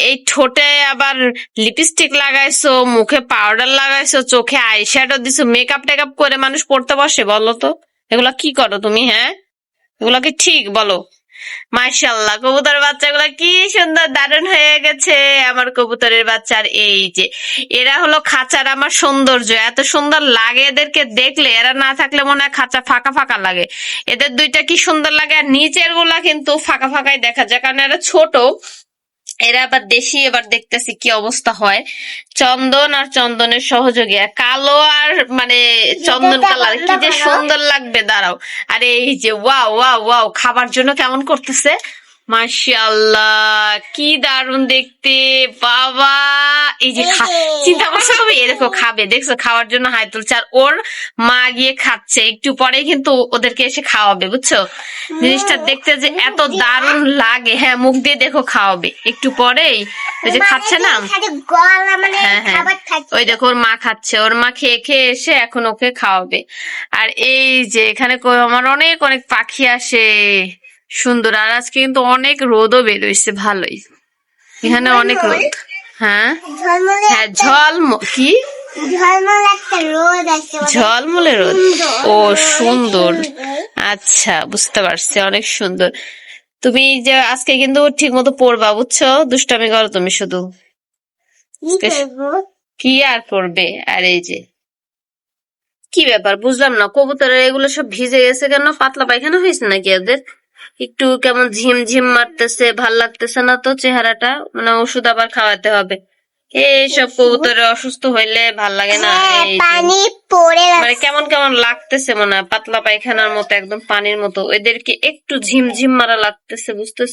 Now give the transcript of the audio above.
এই ঠোঁটে আবার লিপস্টিক লাগাইছো, মুখে পাউডার লাগাইছো, চোখে আইশ্যাডো দিছো, মেকআপ টেকআপ করে মানুষ পড়তে বসে? বলো তো এগুলা কি করো তুমি? হ্যাঁ, এগুলা কি ঠিক বলো? মাশাআল্লাহ, কবুতরের বাচ্চাগুলো কি সুন্দর দারুণ হয়ে গেছে আমার কবুতরের বাচ্চার। এই যে এরা হলো খাঁচার আমার সৌন্দর্য, এত সুন্দর লাগে এদেরকে দেখলে। এরা না থাকলে মনে হয় খাঁচা ফাঁকা ফাঁকা লাগে। এদের দুইটা কি সুন্দর লাগে, আর নিচের গুলা কিন্তু ফাঁকা ফাঁকাই দেখা যায়, কারণ এরা ছোট। এরা আবার দেশি। এবার দেখতেছি কি অবস্থা হয়। চন্দন আর চন্দনের সহযোগী, আর কালো আর মানে চন্দন কালার, কি যে সুন্দর লাগবে, দাঁড়াও। আর এই যে ওয়াও ওয়াও ওয়াও, খাবার জন্য কেমন করতেছে, মাশাআল্লাহ, কি দারুণ দেখতে বাবা। এই যে চিন্তা করছো তুমি, এরকম খাবে, দেখছো, খাওয়ার জন্য হাই তুলছে, আর ওর মা গিয়ে খাচ্ছে। একটু পরে কিন্তু ওদেরকে এসে খাওয়াবে, বুঝছো? জিনিসটা দেখতে যে এত দারুণ লাগে। হ্যাঁ, মুখ দিয়ে দেখো খাওয়াবে একটু পরেই। ওই যে খাচ্ছে না, হ্যাঁ হ্যাঁ, ওই দেখো ওর মা খাচ্ছে, ওর মা খেয়ে খেয়ে এসে এখন ওকে খাওয়াবে। আর এই যে এখানে আমার অনেক অনেক পাখি আসে, সুন্দর। আর আজকে কিন্তু অনেক রোদও বেরোইছে, ভালোই, এখানে অনেক রোদ। হ্যাঁ হ্যাঁ, কি ঝলমলে রোদ? ও সুন্দর, আচ্ছা বুঝতে পারছি, অনেক সুন্দর। তুমি যে আজকে কিন্তু ঠিক মতো পড়বা, বুঝছো? দুষ্টামি করো তুমি শুধু। কি আর করবে? আর এই যে কি ব্যাপার বুঝলাম না, কবুতরের এগুলো সব ভিজে গেছে কেন? পাতলা পায়খানা হয়েছে নাকি এদের? একটু কেমন ঝিমঝিম মারতেছে, ভাল লাগতেছে না তো চেহারাটা, মানে ওষুধ আবার খাওয়াতে হবে। এইসব কবুতরে অসুস্থ হইলে ভাল লাগে না। এই মানে কেমন কেমন লাগতেছে, মনে হয় পাতলা পায়খানার মতো, একদম পানির মতো। এদেরকে একটু ঝিমঝিম মারা লাগতেছে, বুঝতেছি।